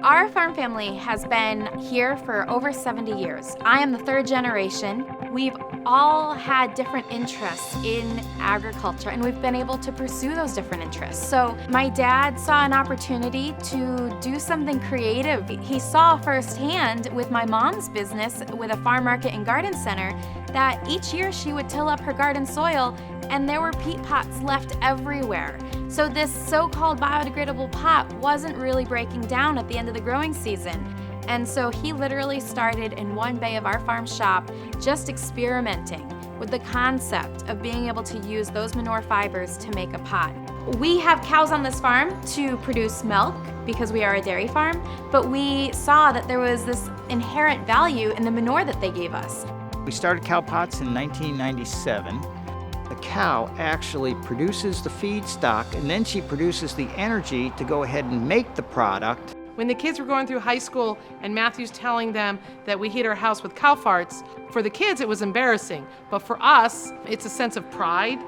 Our farm family has been here for over 70 years. I am the third generation. We've all had different interests in agriculture, and we've been able to pursue those different interests. So my dad saw an opportunity to do something creative. He saw firsthand with my mom's business with a farm market and garden center that each year she would till up her garden soil and there were peat pots left everywhere. So this so-called biodegradable pot wasn't really breaking down at the end of the growing season. And so he literally started in one bay of our farm shop just experimenting with the concept of being able to use those manure fibers to make a pot. We have cows on this farm to produce milk because we are a dairy farm, but we saw that there was this inherent value in the manure that they gave us. We started Cowpots in 1997. The cow actually produces the feedstock, and then she produces the energy to go ahead and make the product. When the kids were going through high school and Matthew's telling them that we heat our house with cow farts, for the kids it was embarrassing, but for us, it's a sense of pride.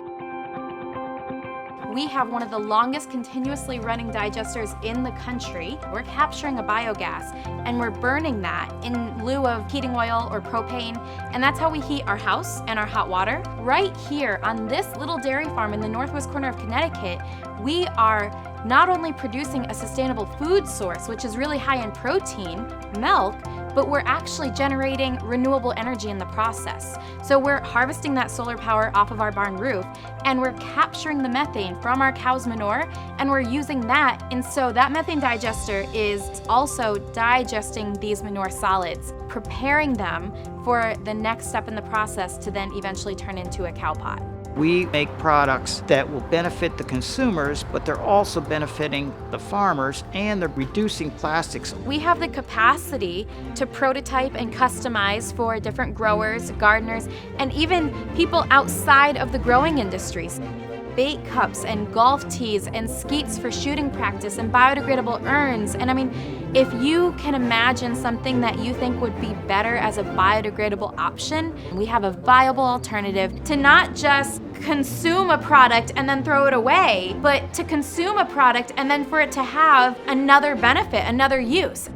We have one of the longest continuously running digesters in the country. We're capturing a biogas and we're burning that in lieu of heating oil or propane, and that's how we heat our house and our hot water. Right here on this little dairy farm in the northwest corner of Connecticut, we are not only producing a sustainable food source, which is really high in protein, milk, but we're actually generating renewable energy in the process. So we're harvesting that solar power off of our barn roof, and we're capturing the methane from our cow's manure, and we're using that. And so that methane digester is also digesting these manure solids, preparing them for the next step in the process to then eventually turn into a cow pot. We make products that will benefit the consumers, but they're also benefiting the farmers, and they're reducing plastics. We have the capacity to prototype and customize for different growers, gardeners, and even people outside of the growing industries. Bait cups and golf tees and skeets for shooting practice and biodegradable urns. And I mean, if you can imagine something that you think would be better as a biodegradable option, we have a viable alternative to not just consume a product and then throw it away, but to consume a product and then for it to have another benefit, another use.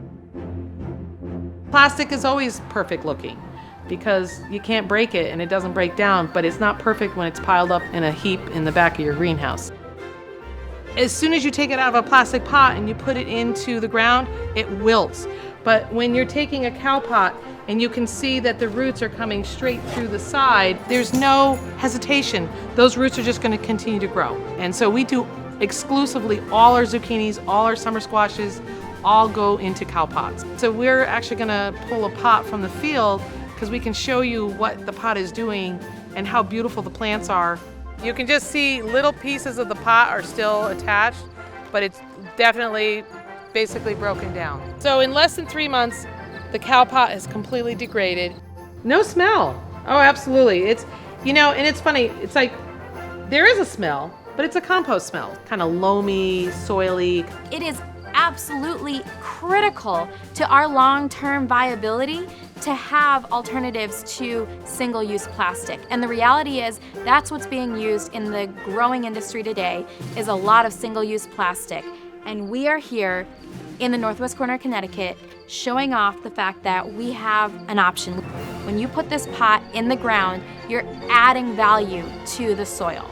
Plastic is always perfect looking, because you can't break it and it doesn't break down, but it's not perfect when it's piled up in a heap in the back of your greenhouse. As soon as you take it out of a plastic pot and you put it into the ground, it wilts. But when you're taking a cow pot and you can see that the roots are coming straight through the side, there's no hesitation. Those roots are just going to continue to grow. And so we do exclusively all our zucchinis, all our summer squashes, all go into cow pots. So we're actually going to pull a pot from the field because we can show you what the pot is doing and how beautiful the plants are. You can just see little pieces of the pot are still attached, but it's definitely basically broken down. So in less than 3 months, the cow pot is completely degraded. No smell. Oh, absolutely. It's, you know, and it's funny, it's like, there is a smell, but it's a compost smell. Kind of loamy, soily. It is absolutely critical to our long-term viability to have alternatives to single-use plastic. And the reality is that's what's being used in the growing industry today, is a lot of single-use plastic. And we are here in the northwest corner of Connecticut showing off the fact that we have an option. When you put this pot in the ground, you're adding value to the soil.